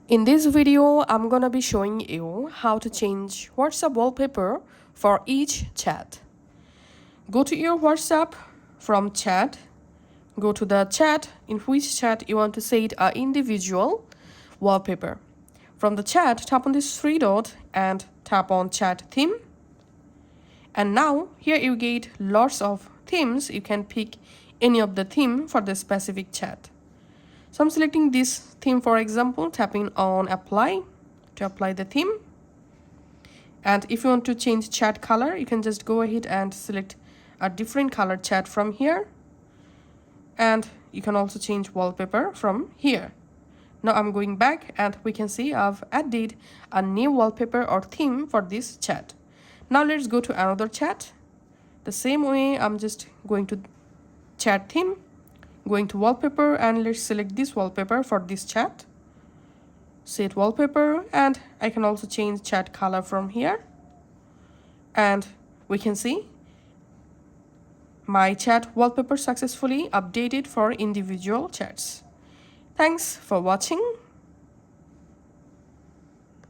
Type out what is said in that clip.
In this video, I'm gonna be showing you how to change WhatsApp wallpaper for each chat. Go to your WhatsApp from chat. Go to the chat in which chat you want to set an individual wallpaper. From the chat, tap on this three dot and tap on chat theme. And now here you get lots of themes. You can pick any of the theme for the specific chat. So I'm selecting this theme, for example, tapping on apply to apply the theme. And if you want to change chat color, you can just go ahead and select a different color chat from here. And you can also change wallpaper from here. Now I'm going back and we can see I've added a new wallpaper or theme for this chat. Now let's go to another chat. The same way, I'm just going to chat theme, going to wallpaper, and let's select this wallpaper for this chat. Set wallpaper, and I can also change chat color from here. And we can see my chat wallpaper successfully updated for individual chats. Thanks for watching.